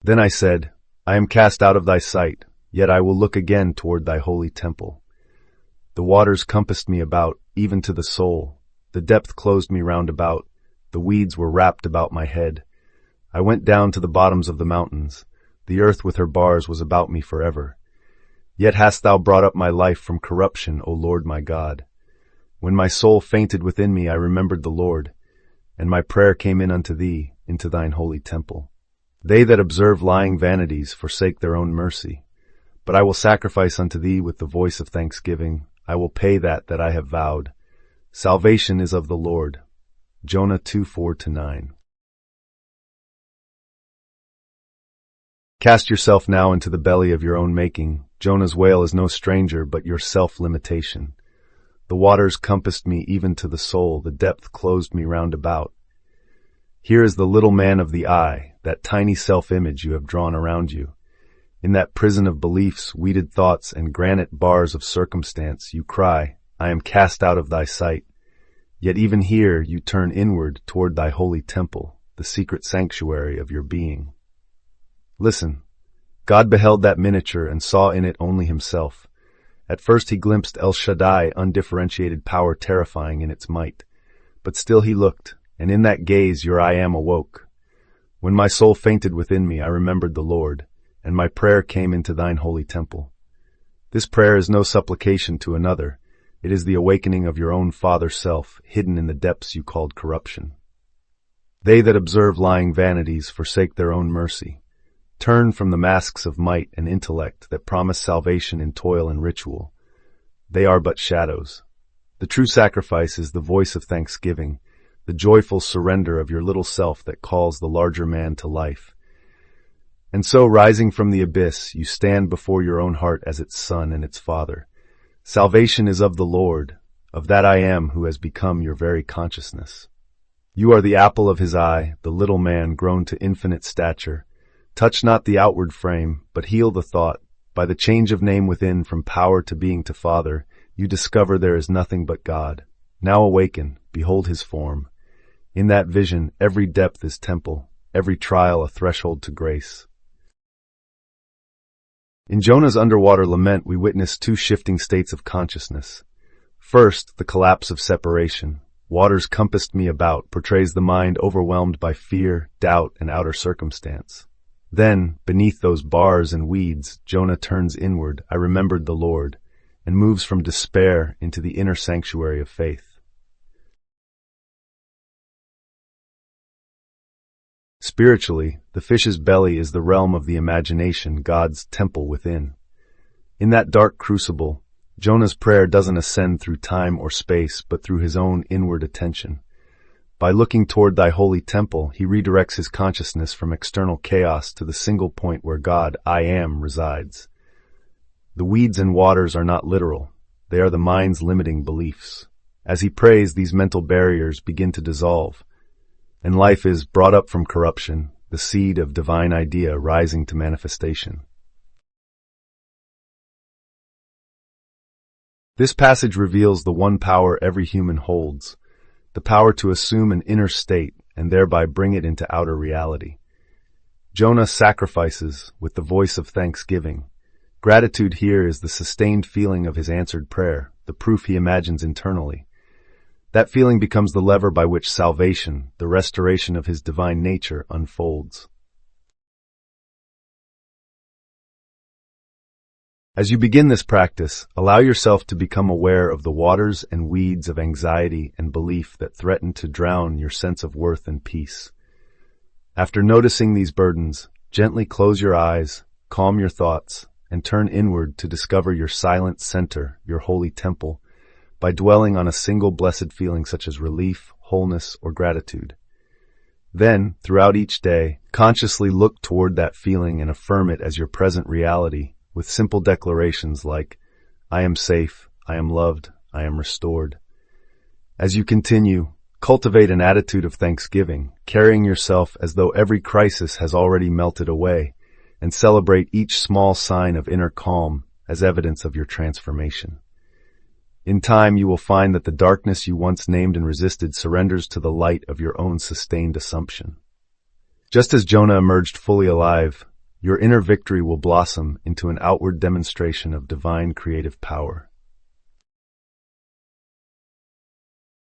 Then I said, I am cast out of thy sight, yet I will look again toward thy holy temple. The waters compassed me about, even to the soul. The depth closed me round about. The weeds were wrapped about my head. I went down to the bottoms of the mountains. The earth with her bars was about me forever. Yet hast thou brought up my life from corruption, O Lord my God. When my soul fainted within me, I remembered the Lord, and my prayer came in unto thee, into thine holy temple. They that observe lying vanities forsake their own mercy. But I will sacrifice unto thee with the voice of thanksgiving. I will pay that I have vowed. Salvation is of the Lord. Jonah 2:4-9. Cast yourself now into the belly of your own making. Jonah's whale is no stranger, but your self-limitation. The waters compassed me even to the soul. The depth closed me round about. Here is the little man of the eye, that tiny self-image you have drawn around you. In that prison of beliefs, weeded thoughts, and granite bars of circumstance, you cry, I am cast out of thy sight. Yet even here you turn inward toward thy holy temple, the secret sanctuary of your being. Listen, God beheld that miniature and saw in it only himself. At first he glimpsed El Shaddai, undifferentiated power terrifying in its might. But still he looked, and in that gaze your I am awoke. When my soul fainted within me, I remembered the Lord, and my prayer came into thine holy temple. This prayer is no supplication to another. It is the awakening of your own father self, hidden in the depths you called corruption. They that observe lying vanities forsake their own mercy. Turn from the masks of might and intellect that promise salvation in toil and ritual. They are but shadows. The true sacrifice is the voice of thanksgiving, the joyful surrender of your little self that calls the larger man to life. And so, rising from the abyss, you stand before your own heart as its son and its father. Salvation is of the Lord, of that I am who has become your very consciousness. You are the apple of his eye, the little man grown to infinite stature. Touch not the outward frame, but heal the thought. By the change of name within, from power to being to Father, you discover there is nothing but God. Now awaken, behold his form. In that vision, every depth is temple, every trial a threshold to grace. In Jonah's underwater lament, we witness two shifting states of consciousness. First, the collapse of separation. Waters compassed me about portrays the mind overwhelmed by fear, doubt, and outer circumstance. Then, beneath those bars and weeds, Jonah turns inward, I remembered the Lord, and moves from despair into the inner sanctuary of faith. Spiritually, the fish's belly is the realm of the imagination, God's temple within. In that dark crucible, Jonah's prayer doesn't ascend through time or space, but through his own inward attention. By looking toward thy holy temple, he redirects his consciousness from external chaos to the single point where God, I am, resides. The weeds and waters are not literal. They are the mind's limiting beliefs. As he prays, these mental barriers begin to dissolve, and life is brought up from corruption, the seed of divine idea rising to manifestation. This passage reveals the one power every human holds, the power to assume an inner state and thereby bring it into outer reality. Jonah sacrifices with the voice of thanksgiving. Gratitude here is the sustained feeling of his answered prayer, the proof he imagines internally. That feeling becomes the lever by which salvation, the restoration of his divine nature, unfolds. As you begin this practice, allow yourself to become aware of the waters and weeds of anxiety and belief that threaten to drown your sense of worth and peace. After noticing these burdens, gently close your eyes, calm your thoughts, and turn inward to discover your silent center, your holy temple, by dwelling on a single blessed feeling such as relief, wholeness, or gratitude. Then, throughout each day, consciously look toward that feeling and affirm it as your present reality, with simple declarations like, I am safe, I am loved, I am restored. As you continue, cultivate an attitude of thanksgiving, carrying yourself as though every crisis has already melted away, and celebrate each small sign of inner calm as evidence of your transformation. In time, you will find that the darkness you once named and resisted surrenders to the light of your own sustained assumption. Just as Jonah emerged fully alive, your inner victory will blossom into an outward demonstration of divine creative power.